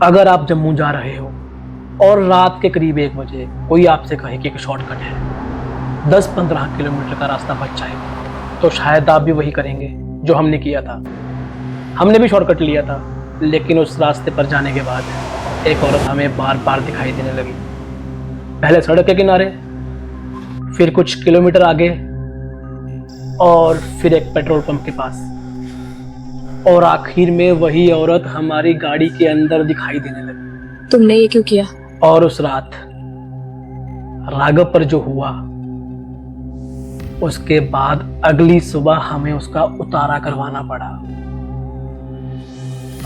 अगर आप जम्मू जा रहे हो और रात के करीब 1 बजे कोई आपसे कहे कि एक शॉर्टकट है, 10-15 किलोमीटर का रास्ता बच जाएगा, तो शायद आप भी वही करेंगे जो हमने किया था। हमने भी शॉर्टकट लिया था, लेकिन उस रास्ते पर जाने के बाद एक औरत हमें बार बार दिखाई देने लगी। पहले सड़क के किनारे, फिर कुछ किलोमीटर आगे, और फिर एक पेट्रोल पंप के पास, और आखिर में वही औरत हमारी गाड़ी के अंदर दिखाई देने लगी। तुमने ये क्यों किया? और उस रात राघव पर जो हुआ, उसके बाद अगली सुबह हमें उसका उतारा करवाना पड़ा।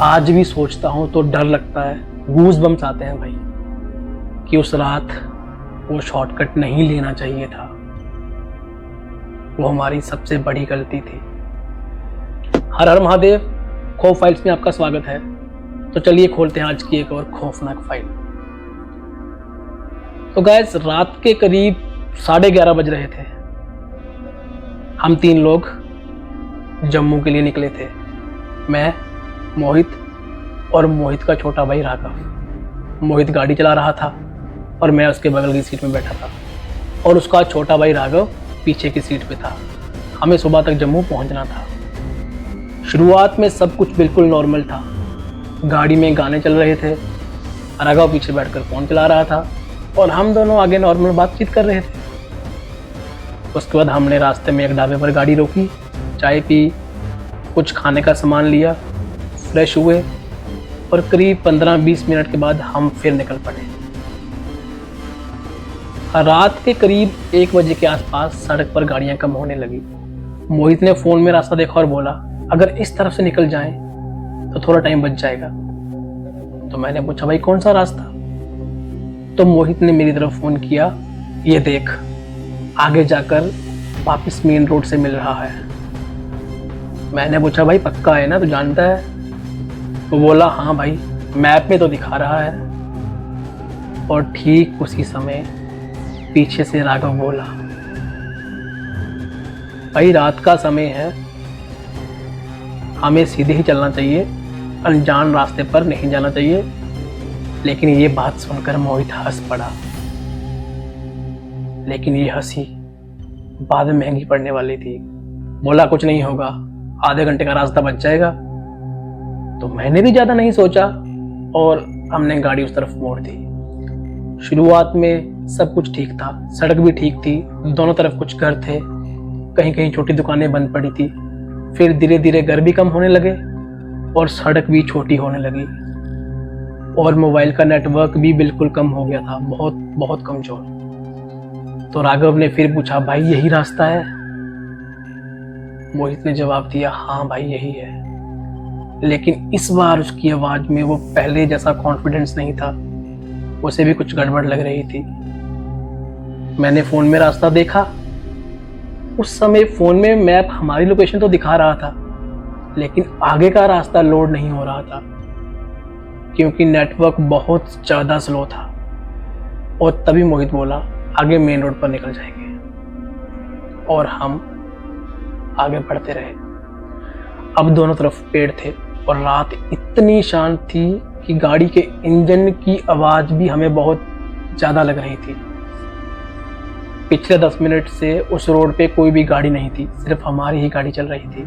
आज भी सोचता हूं तो डर लगता है, गूज बम्स आते हैं भाई, कि उस रात वो शॉर्टकट नहीं लेना चाहिए था। वो हमारी सबसे बड़ी गलती थी। हर हर महादेव। खौफ फाइल्स में आपका स्वागत है। तो चलिए खोलते हैं आज की एक और खौफनाक फाइल। तो गाइस, रात के करीब 11:30 बज रहे थे। हम 3 लोग जम्मू के लिए निकले थे। मैं, मोहित और मोहित का छोटा भाई राघव। मोहित गाड़ी चला रहा था और मैं उसके बगल की सीट में बैठा था, और उसका छोटा भाई राघव पीछे की सीट पे था। हमें सुबह तक जम्मू पहुंचना था। शुरुआत में सब कुछ बिल्कुल नॉर्मल था। गाड़ी में गाने चल रहे थे, राघव पीछे बैठकर फोन चला रहा था और हम दोनों आगे नॉर्मल बातचीत कर रहे थे। उसके बाद हमने रास्ते में एक ढाबे पर गाड़ी रोकी, चाय पी, कुछ खाने का सामान लिया, फ्रेश हुए, और करीब 15-20 मिनट के बाद हम फिर निकल पड़े। रात के करीब 1 बजे के आसपास सड़क पर गाड़ियां कम होने लगी। मोहित ने फोन में रास्ता देखा और बोला, अगर इस तरफ से निकल जाएं तो थोड़ा टाइम बच जाएगा। तो मैंने पूछा, भाई कौन सा रास्ता? तो मोहित ने मेरी तरफ फोन किया, ये देख, आगे जाकर वापस मेन रोड से मिल रहा है। मैंने पूछा, भाई पक्का है ना, तू जानता है? वो बोला, हाँ भाई, मैप में तो दिखा रहा है। और ठीक उसी समय पीछे से राघव बोला, भाई रात का समय है, हमें सीधे ही चलना चाहिए, अनजान रास्ते पर नहीं जाना चाहिए। लेकिन ये बात सुनकर मोहित हंस पड़ा। लेकिन ये हंसी बाद में महंगी पड़ने वाली थी। बोला, कुछ नहीं होगा, आधे घंटे का रास्ता बच जाएगा। तो मैंने भी ज्यादा नहीं सोचा और हमने गाड़ी उस तरफ मोड़ दी। शुरुआत में सब कुछ ठीक था, सड़क भी ठीक थी, दोनों तरफ कुछ घर थे, कहीं कहीं छोटी दुकानें बंद पड़ी थी। फिर धीरे धीरे घर भी कम होने लगे और सड़क भी छोटी होने लगी, और मोबाइल का नेटवर्क भी बिल्कुल कम हो गया था, बहुत बहुत कमजोर। तो राघव ने फिर पूछा, भाई यही रास्ता है? मोहित ने जवाब दिया, हाँ भाई यही है। लेकिन इस बार उसकी आवाज में वो पहले जैसा कॉन्फिडेंस नहीं था, उसे भी कुछ गड़बड़ लग रही थी। मैंने फोन में रास्ता देखा। उस समय फोन में मैप हमारी लोकेशन तो दिखा रहा था, लेकिन आगे का रास्ता लोड नहीं हो रहा था, क्योंकि नेटवर्क बहुत ज्यादा स्लो था। और तभी मोहित बोला, आगे मेन रोड पर निकल जाएंगे। और हम आगे बढ़ते रहे। अब दोनों तरफ पेड़ थे और रात इतनी शांत थी कि गाड़ी के इंजन की आवाज भी हमें बहुत ज्यादा लग रही थी। पिछले 10 मिनट से उस रोड पे कोई भी गाड़ी नहीं थी, सिर्फ हमारी ही गाड़ी चल रही थी।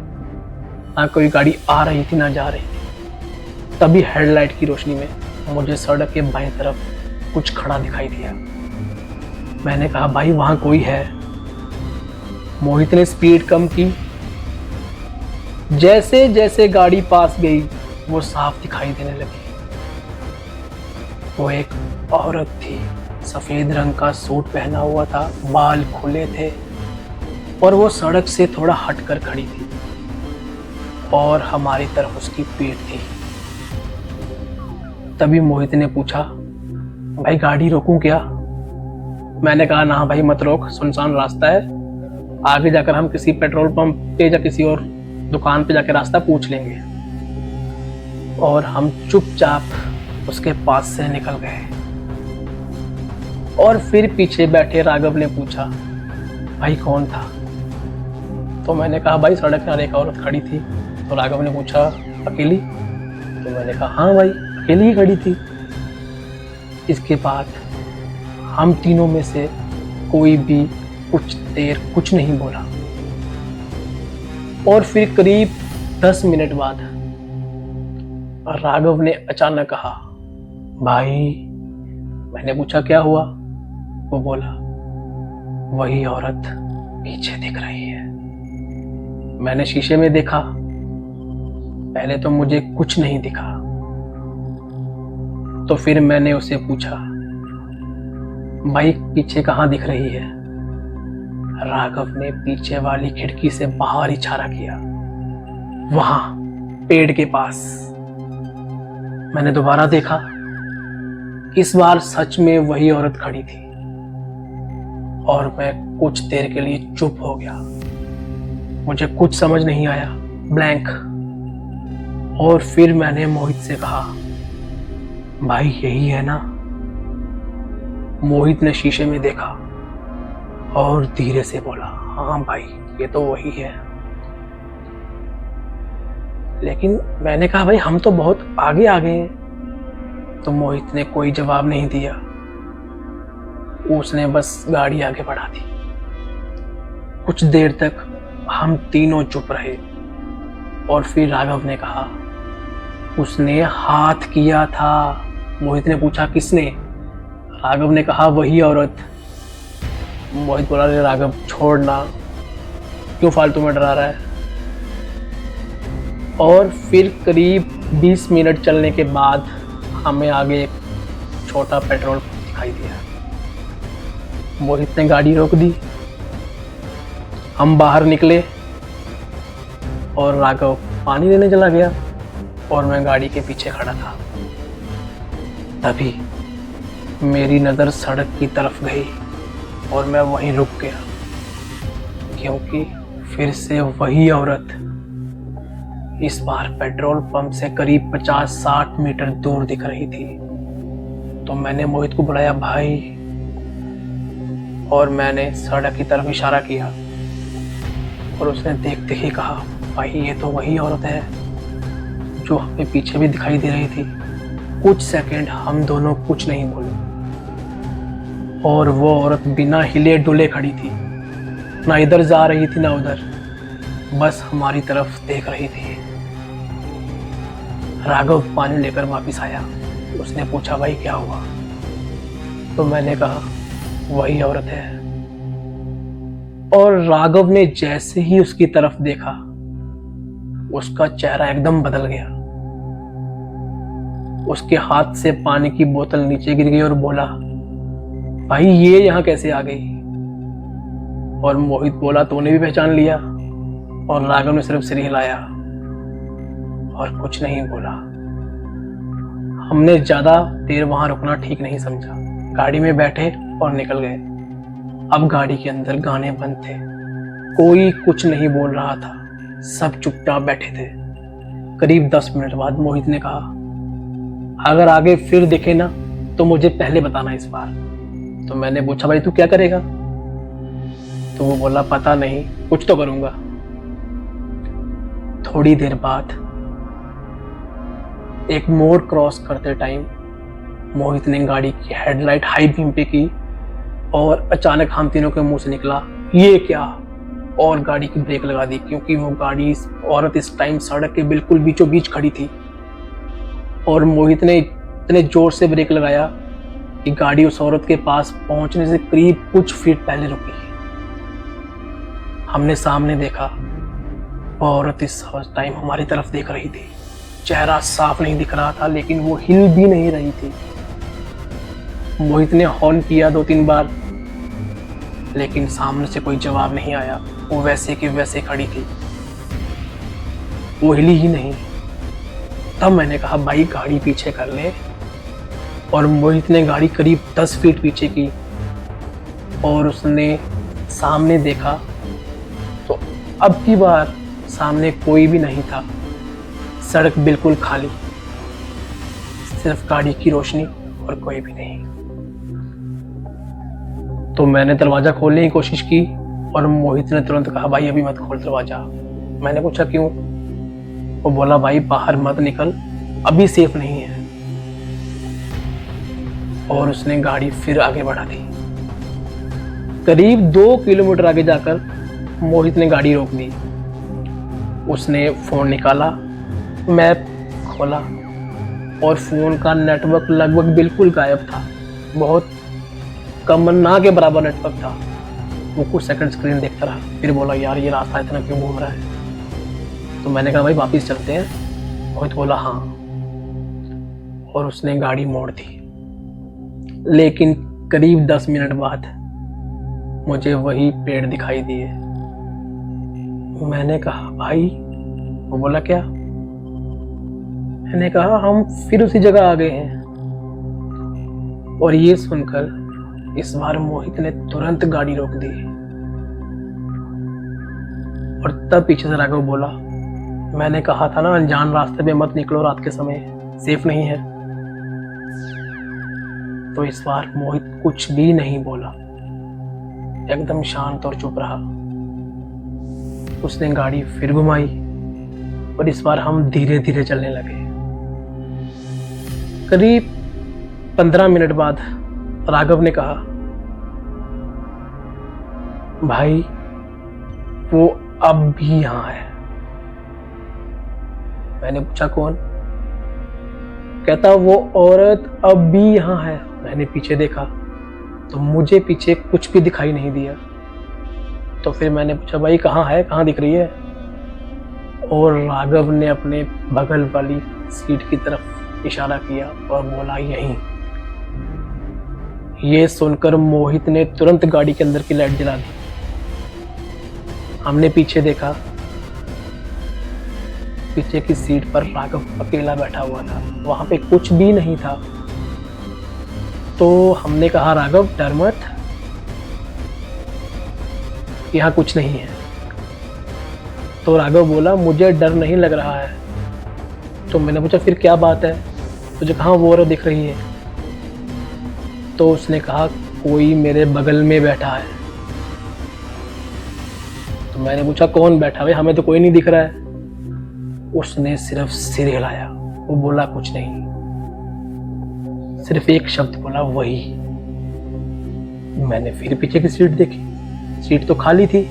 ना कोई गाड़ी आ रही थी ना जा रही थी। तभी हेडलाइट की रोशनी में मुझे सड़क के बाईं तरफ कुछ खड़ा दिखाई दिया। मैंने कहा, भाई वहां कोई है। मोहित ने स्पीड कम की। जैसे जैसे गाड़ी पास गई वो साफ दिखाई देने लगी। वो एक औरत थी, सफेद रंग का सूट पहना हुआ था, बाल खुले थे, और वो सड़क से थोड़ा हटकर खड़ी थी, और हमारी तरफ उसकी पीठ थी। तभी मोहित ने पूछा, भाई गाड़ी रोकूं क्या? मैंने कहा, ना भाई मत रोक, सुनसान रास्ता है, आगे जाकर हम किसी पेट्रोल पंप पे या किसी और दुकान पे जाकर रास्ता पूछ लेंगे। और हम चुपचाप उसके पास से निकल गए। और फिर पीछे बैठे राघव ने पूछा, भाई कौन था? तो मैंने कहा, भाई सड़क पर एक औरत खड़ी थी। तो राघव ने पूछा, अकेली? तो मैंने कहा, हाँ भाई अकेली ही खड़ी थी। इसके बाद हम तीनों में से कोई भी कुछ देर कुछ नहीं बोला और फिर करीब 10 मिनट बाद राघव ने अचानक कहा, भाई। मैंने पूछा क्या हुआ? वो बोला, वही औरत पीछे दिख रही है। मैंने शीशे में देखा, पहले तो मुझे कुछ नहीं दिखा। तो फिर मैंने उसे पूछा, भाई पीछे कहाँ दिख रही है? राघव ने पीछे वाली खिड़की से बाहर इशारा किया, वहां पेड़ के पास। मैंने दोबारा देखा, इस बार सच में वही औरत खड़ी थी और मैं कुछ देर के लिए चुप हो गया। मुझे कुछ समझ नहीं आया, ब्लैंक। और फिर मैंने मोहित से कहा, भाई यही है ना? मोहित ने शीशे में देखा और धीरे से बोला, हाँ भाई ये तो वही है। लेकिन मैंने कहा, भाई हम तो बहुत आगे आ गए हैं। तो मोहित ने कोई जवाब नहीं दिया, उसने बस गाड़ी आगे बढ़ा दी। कुछ देर तक हम तीनों चुप रहे और फिर राघव ने कहा, उसने हाथ किया था। मोहित ने पूछा, किसने? राघव ने कहा, वही औरत। मोहित बोला, रे राघव छोड़ना, क्यों फालतू में डरा रहा है? और फिर करीब 20 मिनट चलने के बाद हमें आगे एक छोटा पेट्रोल पंप दिखाई दिया। मोहित ने गाड़ी रोक दी, हम बाहर निकले और राघव पानी लेने चला गया और मैं गाड़ी के पीछे खड़ा था। तभी मेरी नज़र सड़क की तरफ गई और मैं वहीं रुक गया, क्योंकि फिर से वही औरत इस बार पेट्रोल पंप से करीब 50-60 मीटर दूर दिख रही थी। तो मैंने मोहित को बुलाया, भाई, और मैंने सड़क की तरफ इशारा किया और उसने देखते ही कहा, भाई ये तो वही औरत है जो हमें पीछे भी दिखाई दे रही थी। कुछ सेकंड हम दोनों कुछ नहीं बोले और वो औरत बिना हिले डुले खड़ी थी, ना इधर जा रही थी ना उधर, बस हमारी तरफ देख रही थी। राघव पानी लेकर वापस आया, उसने पूछा, भाई क्या हुआ? तो मैंने कहा, वही औरत है। और राघव ने जैसे ही उसकी तरफ देखा, उसका चेहरा एकदम बदल गया। उसके हाथ से पानी की बोतल नीचे गिर गई और बोला, भाई ये यहां कैसे आ गई? और मोहित बोला, तूने भी पहचान लिया? और राघव ने सिर्फ सिर हिलाया और कुछ नहीं बोला। हमने ज्यादा देर वहां रुकना ठीक नहीं समझा, गाड़ी में बैठे और निकल गए। अब गाड़ी के अंदर गाने बंद थे, कोई कुछ नहीं बोल रहा था, सब चुपचाप बैठे थे। करीब 10 मिनट बाद मोहित ने कहा, अगर आगे फिर दिखे ना तो मुझे पहले बताना इस बार। तो मैंने पूछा, भाई तू क्या करेगा? तो वो बोला, पता नहीं, कुछ तो करूंगा। थोड़ी देर बाद एक मोड़ क्रॉस करते टाइम मोहित ने गाड़ी की हेडलाइट हाई बीम पे की और अचानक हम तीनों के मुंह से निकला, ये क्या? और गाड़ी की ब्रेक लगा दी, क्योंकि वो गाड़ी औरत इस टाइम सड़क के बिल्कुल बीचों बीच खड़ी थी। और मोहित ने इतने जोर से ब्रेक लगाया कि गाड़ी उस औरत के पास पहुंचने से करीब कुछ फीट पहले रुकी। हमने सामने देखा, वो औरत इस टाइम हमारी तरफ देख रही थी। चेहरा साफ नहीं दिख रहा था, लेकिन वो हिल भी नहीं रही थी। मोहित ने हॉर्न किया 2-3 बार, लेकिन सामने से कोई जवाब नहीं आया। वो वैसे की वैसे खड़ी थी, वो हिली ही नहीं। तब मैंने कहा, भाई गाड़ी पीछे कर ले। और मोहित ने गाड़ी करीब 10 फीट पीछे की और उसने सामने देखा तो अब की बार सामने कोई भी नहीं था, सड़क बिल्कुल खाली, सिर्फ गाड़ी की रोशनी और कोई भी नहीं। तो मैंने दरवाजा खोलने की कोशिश की और मोहित ने तुरंत कहा, भाई अभी मत खोल दरवाजा। मैंने पूछा क्यों? वो बोला, भाई बाहर मत निकल, अभी सेफ नहीं है। और उसने गाड़ी फिर आगे बढ़ा दी। करीब 2 किलोमीटर आगे जाकर मोहित ने गाड़ी रोक दी। उसने फोन निकाला, मैप खोला और फोन का नेटवर्क लगभग बिल्कुल गायब था। बहुत कम, ना के बराबर नेटवर्क था। वो कुछ सेकंड स्क्रीन देखता रहा, फिर बोला यार ये रास्ता इतना क्यों घूम रहा है। तो मैंने कहा भाई वापिस चलते हैं। मोहित बोला हाँ, और उसने गाड़ी मोड़ दी। लेकिन करीब 10 मिनट बाद मुझे वही पेड़ दिखाई दिए। मैंने कहा भाई, वो बोला क्या? मैंने कहा हम फिर उसी जगह आ गए हैं। और ये सुनकर इस बार मोहित ने तुरंत गाड़ी रोक दी। और तब पीछे से राघव बोला, मैंने कहा था ना अनजान रास्ते पे मत निकलो रात के समय, सेफ नहीं है। तो इस बार मोहित कुछ भी नहीं बोला, एकदम शांत और चुप रहा। उसने गाड़ी फिर घुमाई और इस बार हम धीरे धीरे चलने लगे। करीब 15 मिनट बाद राघव ने कहा, भाई वो अब भी यहां है। मैंने पूछा कौन? कहता वो औरत अब भी यहां है। मैंने पीछे देखा तो मुझे पीछे कुछ भी दिखाई नहीं दिया। तो फिर मैंने पूछा भाई कहाँ है, कहाँ दिख रही है? और राघव ने अपने बगल वाली सीट की तरफ इशारा किया और बोला यहीं। ये सुनकर मोहित ने तुरंत गाड़ी के अंदर की लाइट जला दी। हमने पीछे देखा, पीछे की सीट पर राघव अकेला बैठा हुआ था, वहां पे कुछ भी नहीं था। तो हमने कहा राघव डर मत, यहाँ कुछ नहीं है। तो राघव बोला मुझे डर नहीं लग रहा है। तो मैंने पूछा फिर क्या बात है, तुझे कहाँ वो औरत दिख रही है? तो उसने कहा कोई मेरे बगल में बैठा है। तो मैंने पूछा कौन बैठा है? हमें तो कोई नहीं दिख रहा है। उसने सिर्फ सिर हिलाया, वो बोला कुछ नहीं, सिर्फ एक शब्द बोला वही। मैंने फिर पीछे की सीट देखी, सीट तो खाली थी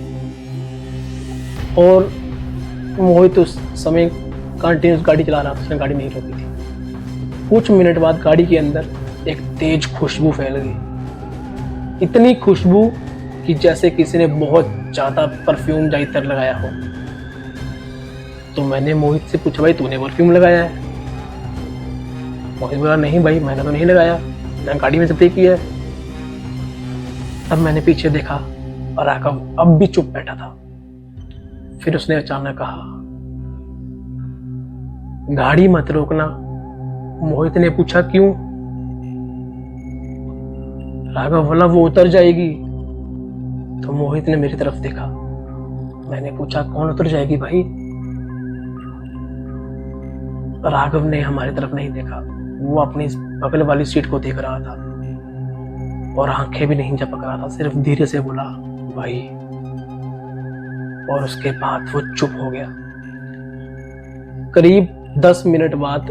और मोहित उस समय कंटिन्यूस गाड़ी चला रहा था, उसने गाड़ी नहीं रोकी थी। कुछ मिनट बाद गाड़ी के अंदर एक तेज खुशबू फैल गई, इतनी खुशबू कि जैसे किसी ने बहुत ज्यादा परफ्यूम जा इत्र लगाया हो। तो मैंने मोहित से पूछा भाई तूने परफ्यूम लगाया है? मोहित बोला नहीं भाई मैंने तो नहीं लगाया, मैंने गाड़ी में से किया है। तब मैंने पीछे देखा और राघव अब भी चुप बैठा था। फिर उसने अचानक कहा गाड़ी मत रोकना। मोहित ने पूछा क्यों? राघव बोला वो उतर जाएगी। तो मोहित ने मेरी तरफ देखा। मैंने पूछा कौन उतर जाएगी भाई? राघव ने हमारी तरफ नहीं देखा, वो अपनी बगल वाली सीट को देख रहा था और आंखें भी नहीं झपक रहा था, सिर्फ धीरे से बोला भाई। और उसके बाद वो चुप हो गया। करीब 10 मिनट बाद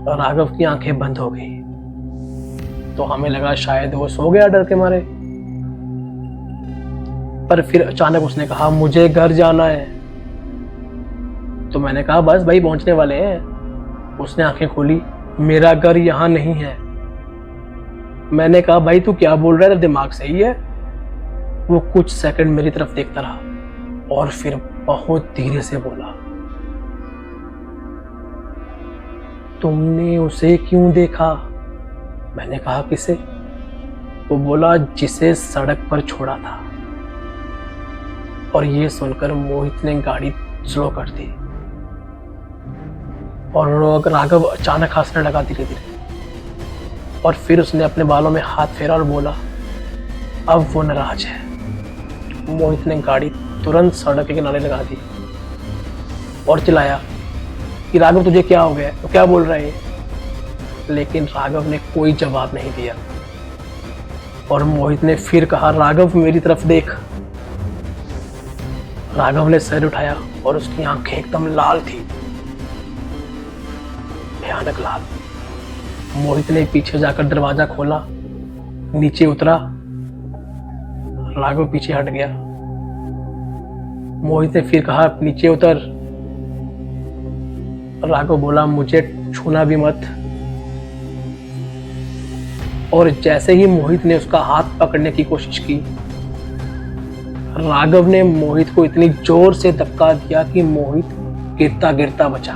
राघव की आंखें बंद हो गई। तो हमें लगा शायद वो सो गया डर के मारे। पर फिर अचानक उसने कहा मुझे घर जाना है। तो मैंने कहा बस भाई पहुंचने वाले हैं। उसने आंखें खोली, मेरा घर यहां नहीं है। मैंने कहा भाई तू क्या बोल रहा है, दिमाग सही है? वो कुछ सेकंड मेरी तरफ देखता रहा और फिर बहुत धीरे से बोला तुमने उसे क्यों देखा? मैंने कहा किसे? वो बोला जिसे सड़क पर छोड़ा था। और ये सुनकर मोहित ने गाड़ी स्लो कर दी और राघव अचानक हंसने लगा धीरे धीरे। और फिर उसने अपने बालों में हाथ फेरा और बोला अब वो नाराज है। मोहित ने गाड़ी तुरंत सड़क के किनारे लगा दी और चिल्लाया कि राघव तुझे क्या हो गया, तो क्या बोल रहा है? लेकिन राघव ने कोई जवाब नहीं दिया। और मोहित ने फिर कहा राघव मेरी तरफ देख। राघव ने सिर उठाया और उसकी आंखें एकदम लाल थी, भयानक लाल। मोहित ने पीछे जाकर दरवाजा खोला नीचे उतरा। राघव पीछे हट गया। मोहित ने फिर कहा नीचे उतर। राघव बोला मुझे छूना भी मत। और जैसे ही मोहित ने उसका हाथ पकड़ने की कोशिश की, राघव ने मोहित को इतनी जोर से धक्का दिया कि मोहित गिरता गिरता बचा।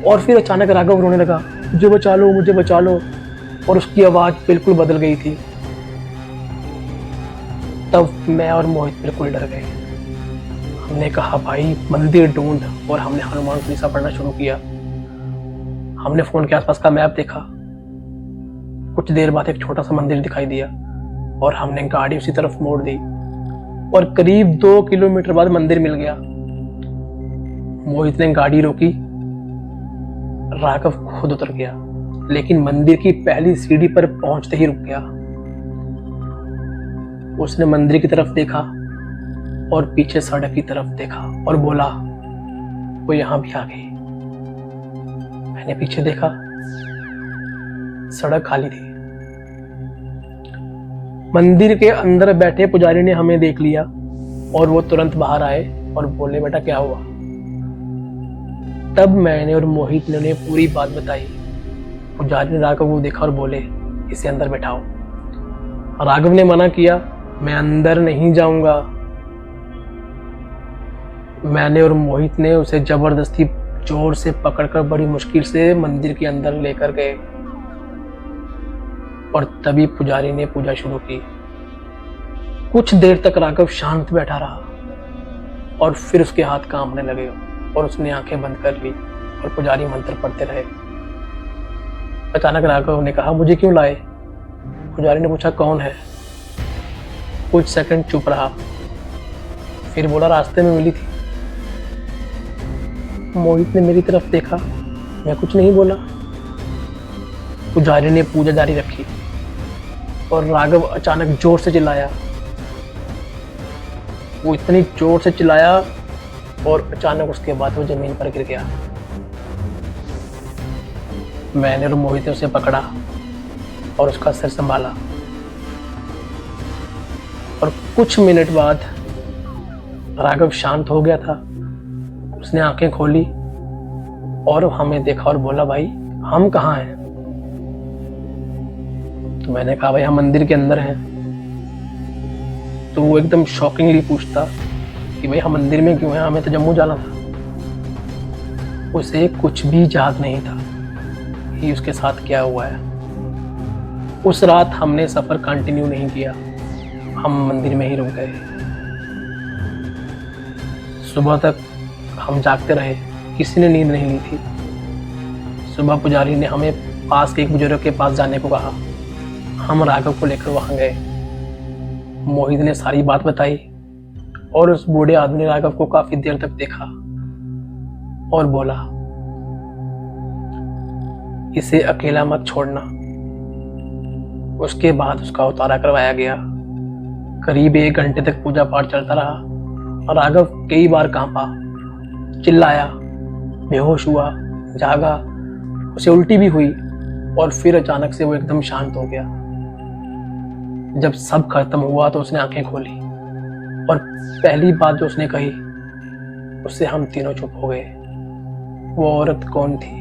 और फिर अचानक राघव रोने लगा, मुझे बचा लो, मुझे बचा लो। और उसकी आवाज बिल्कुल बदल गई थी। तब मैं और मोहित बिल्कुल डर गए। हमने कहा भाई मंदिर ढूंढ, और हमने हनुमान चालीसा पढ़ना शुरू किया। हमने फोन के आसपास का मैप देखा। कुछ देर बाद एक छोटा सा मंदिर दिखाई दिया और हमने गाड़ी उसी तरफ मोड़ दी और करीब 2 किलोमीटर बाद मंदिर मिल गया। मोहित ने गाड़ी रोकी। राघव खुद उतर गया, लेकिन मंदिर की पहली सीढ़ी पर पहुंचते ही रुक गया। उसने मंदिर की तरफ देखा और पीछे सड़क की तरफ देखा और बोला वो यहां भी आ गई। मैंने पीछे देखा, सड़क खाली थी। मंदिर के अंदर बैठे पुजारी ने हमें देख लिया और वो तुरंत बाहर आए और बोले बेटा क्या हुआ। तब मैंने और मोहित ने उन्हें पूरी बात बताई। पुजारी ने राघव को देखा और बोले इसे अंदर बैठाओ। राघव ने मना किया, मैं अंदर नहीं जाऊंगा। मैंने और मोहित ने उसे जबरदस्ती जोर से पकड़कर बड़ी मुश्किल से मंदिर के अंदर लेकर गए और तभी पुजारी ने पूजा शुरू की। कुछ देर तक राघव शांत बैठा रहा और फिर उसके हाथ कांपने लगे और उसने आंखें बंद कर ली और पुजारी मंत्र पढ़ते रहे। अचानक राघव ने कहा मुझे क्यों लाए। पुजारी ने पूछा कौन है। कुछ सेकंड चुप रहा, फिर बोला रास्ते में मिली थी। मोहित ने मेरी तरफ देखा, मैं कुछ नहीं बोला। पुजारी ने पूजा जारी रखी और राघव अचानक जोर से चिल्लाया। वो इतनी जोर से चिल्लाया और अचानक उसके बाद वो जमीन पर गिर गया। मैंने और मोहित ने उसे पकड़ा और उसका सिर संभाला और कुछ मिनट बाद राघव शांत हो गया था। उसने आंखें खोली और हमें देखा और बोला भाई हम कहाँ हैं। तो मैंने कहा भाई हम मंदिर के अंदर हैं। तो वो एकदम शॉकिंगली पूछता कि भाई हम मंदिर में क्यों हैं, हमें तो जम्मू जाना था। उसे कुछ भी याद नहीं था कि उसके साथ क्या हुआ है। उस रात हमने सफर कंटिन्यू नहीं किया, हम मंदिर में ही रुक गए। सुबह तक हम जागते रहे, किसी ने नींद नहीं ली थी। सुबह पुजारी ने हमें पास के एक बुजुर्ग के पास जाने को कहा। हम राघव को लेकर वहां गए। मोहित ने सारी बात बताई और उस बूढ़े आदमी ने राघव को काफी देर तक देखा और बोला इसे अकेला मत छोड़ना। उसके बाद उसका उतारा करवाया गया। करीब 1 घंटे तक पूजा पाठ चलता रहा और राघव कई बार कांपा, चिल्लाया, बेहोश हुआ, जागा, उसे उल्टी भी हुई और फिर अचानक से वो एकदम शांत हो गया। जब सब खत्म हुआ तो उसने आंखें खोली और पहली बात जो उसने कही उससे हम तीनों चुप हो गए। वो औरत कौन थी।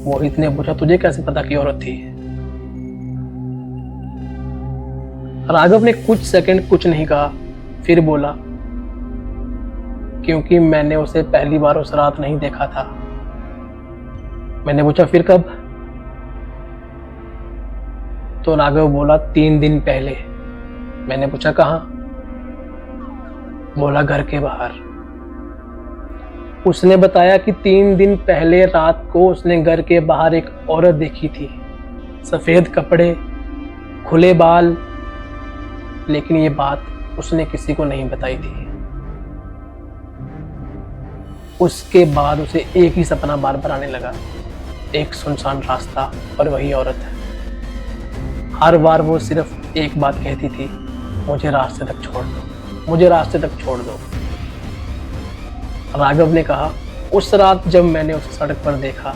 मोहित ने पूछा तुझे कैसे पता कि औरत थी। राघव ने कुछ सेकंड कुछ नहीं कहा, फिर बोला क्योंकि मैंने उसे पहली बार उस रात नहीं देखा था। मैंने पूछा फिर कब। तो राघव बोला 3 दिन पहले। मैंने पूछा कहाँ। बोला घर के बाहर। उसने बताया कि 3 दिन पहले रात को उसने घर के बाहर एक औरत देखी थी, सफेद कपड़े, खुले बाल, लेकिन ये बात उसने किसी को नहीं बताई थी। उसके बाद उसे एक ही सपना बार बार आने लगा, एक सुनसान रास्ता और वही औरत। हर बार वो सिर्फ एक बात कहती थी, मुझे रास्ते तक छोड़ दो, मुझे रास्ते तक छोड़ दो। राघव ने कहा उस रात जब मैंने उसे सड़क पर देखा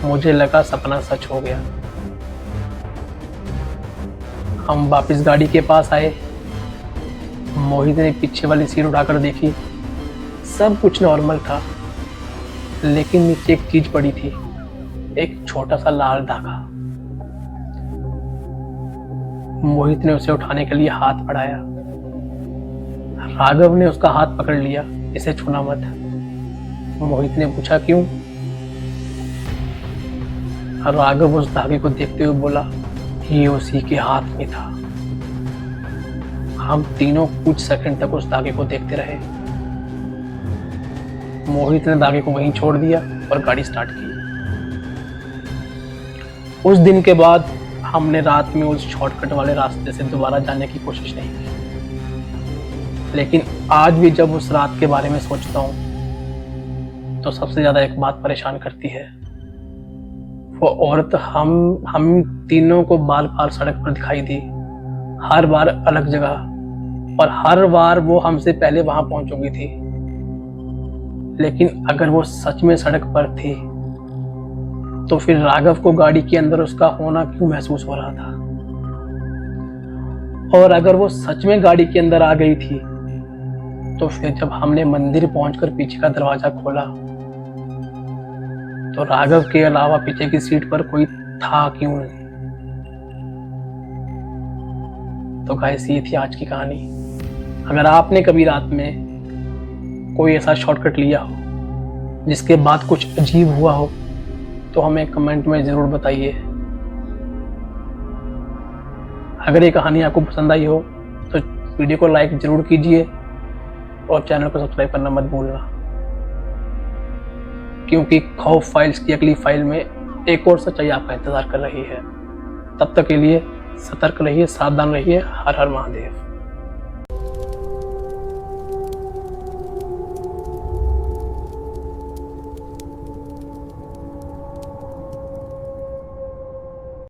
मुझे लगा सपना सच हो गया। हम वापस गाड़ी के पास आए। मोहित ने पीछे वाली सीट उठाकर देखी। सब कुछ नॉर्मल था, लेकिन नीचे एक चीज पड़ी थी, एक छोटा सा लाल धागा। मोहित ने उसे उठाने के लिए हाथ बढ़ाया। राघव ने उसका हाथ पकड़ लिया। इसे छूना मत। मोहित ने पूछा, क्यों? राघव उस धागे को देखते हुए बोला, ये उसी के हाथ में था। हम तीनों कुछ सेकंड तक उस धागे को देखते रहे। मोहित ने धागे को वहीं छोड़ दिया और गाड़ी स्टार्ट की। उस दिन के बाद हमने रात में उस शॉर्टकट वाले रास्ते से दोबारा जाने की कोशिश नहीं की। लेकिन आज भी जब उस रात के बारे में सोचता हूँ तो सबसे ज्यादा एक बात परेशान करती है। वो औरत हम तीनों को बार बार सड़क पर दिखाई दी, हर बार अलग जगह, और हर बार वो हमसे पहले वहां पहुंच चुकी थी। लेकिन अगर वो सच में सड़क पर थी तो फिर राघव को गाड़ी के अंदर उसका होना क्यों महसूस हो रहा था? और अगर वो सच में गाड़ी के अंदर आ गई थी तो फिर जब हमने मंदिर पहुंचकर पीछे का दरवाजा खोला तो राघव के अलावा पीछे की सीट पर कोई था क्यों नहीं? तो गाइस, ये थी आज की कहानी। अगर आपने कभी रात में कोई ऐसा शॉर्टकट लिया हो जिसके बाद कुछ अजीब हुआ हो तो हमें कमेंट में जरूर बताइए। अगर ये कहानी आपको पसंद आई हो तो वीडियो को लाइक जरूर कीजिए और चैनल को सब्सक्राइब करना मत भूलना, क्योंकि खौफ फाइल्स की अगली फाइल में एक और सच्चाई आपका इंतजार कर रही है। तब तक के लिए सतर्क रहिए, सावधान रहिए। हर हर महादेव।